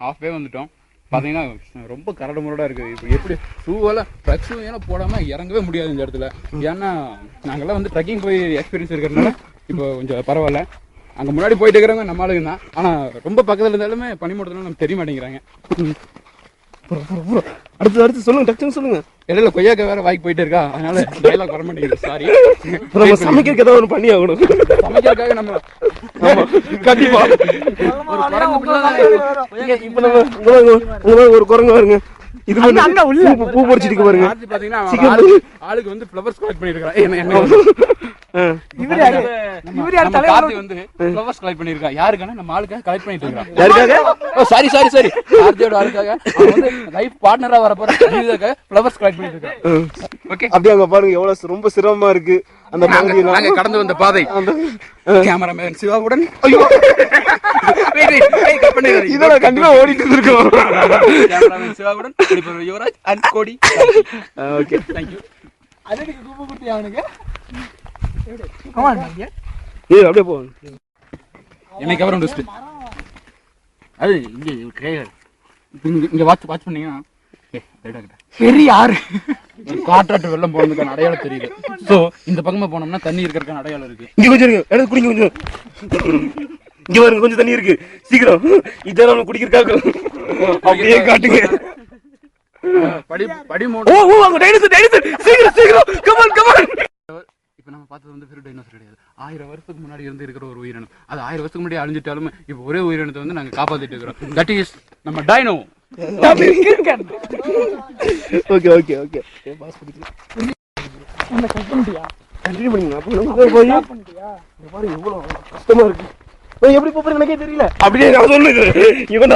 Halfway வந்துட்டோம். பார்த்தீங்கன்னா ரொம்ப கரடு முரடாக இருக்குது. இப்போ எப்படி ஷூவெல்லாம் ட்ரக் ஷூ எல்லாம் போடாமல் இறங்கவே முடியாது இந்த இடத்துல. ஏன்னா நாங்கள்லாம் வந்து ட்ரக்கிங் போய் எக்ஸ்பீரியன்ஸ் இருக்கிறதுனால இப்போ கொஞ்சம் பரவாயில்ல. அங்கே முன்னாடி போயிட்டு இருக்கிறவங்க நம்ம ஆளுங்க தான். ஆனால் ரொம்ப பக்கத்தில் இருந்தாலுமே பனிமூட்டத்தில் நமக்கு தெரிய மாட்டேங்கிறாங்க. அடுத்து சொல்லுங்க, டக்குன்னு சொல்லுங்க. இடையில கொய்யாக்க வேற வாய்க்கு போயிட்டு இருக்கா, அதனால டைலாக் வர மாட்டேங்குது. சாரி. நம்ம சமைக்கிறதுக்கு ஏதாவது ஒன்று பண்ணி ஆகணும். சமைக்கிறதுக்காக நம்ம கண்டிப்பா இப்ப நம்ம ஒரு குரங்கு பாருங்க, இது பூ பொறிச்சிட்டு பாருங்க. பாத்தீங்கன்னா ஆளுக்கு வந்து ஃப்ளவர்ஸ் கலெக்ட் பண்ணிருக்கா. கார்த்தி வந்து ஃப்ளவர்ஸ் கலெக்ட் பண்ணிருக்கா. யாருக்கான நம்ம ஆளுக்காக கலெக்ட் பண்ணிட்டு இருக்கான். சாரி கார்த்தியோட ஆளுக்காக வந்து லைஃப் பார்ட்னரா வர போற ஃப்ளவர்ஸ் கலெக்ட் பண்ணிட்டு இருக்கான். ஓகே, அப்படியே அங்க பாருங்க எவ்வளவு ரொம்ப சிரமமா இருக்கு அந்த பகுதியில நாங்க கடந்து வந்த பாதை. கேமராமேன் சிவாவுடன் இதெல்லாம் கண்டிப்பா ஓடிட்டு இருக்கோம். கேமராமேன் சிவாவுடன் Yuvraj and Kodi. Okay, thank you. அதுக்கு கூப்பு குட்டி அவனுக்கு அப்படியே போ. எனக்கு அப்புறம் லிஸ்ட் அது இங்க வாட்ச் பண்ணீங்கன்னா பெரிய ஆறு காற்றாட்டு வெள்ளம் போனதுக்கான அடையாளம் தெரியுது. சோ இந்த பக்கமா போனோம்னா தண்ணி இருக்கிறதுக்கான அடையாளம் இருக்கு. இங்க கொஞ்சம் இருக்கு, எடுத்து குடிங்க. கொஞ்சம் இங்க பாருங்க, கொஞ்சம் தண்ணி இருக்கு. சீக்கிரம் இதெல்லாம் குடிக்கிறதுக்காக அப்படியே காட்டுங்க. படி ஓ அங்க டைனோசர் சீக்கிரம் கமான். இப்ப நம்ம பார்த்தது வந்து பெரிய டைனோசர் கிடையாது. 1000 வருஷத்துக்கு முன்னாடி இருந்து இருக்கிற ஒரு உயிரினம். அது 1000 வருஷத்துக்கு முன்னாடி அழிஞ்சிட்டாலும் இப்போ ஒரே உயிரினத்தை வந்து நாங்க காப்பாத்திட்டு இருக்கிறோம். தட் இஸ் நம்ம டைனோ. ஓகே பாஸ் பண்ணிக்கலாம். என்ன கட் பண்ணிட்டியா? கண்டினியூ பண்ணுங்க. அப்ப நம்ம போய் பாருங்க எவ்வளவு கஷ்டமா இருக்கு. எப்படி போறேன்னு எனக்கே தெரியல. அப்படியே நான் சொல்லுங்க. இவன்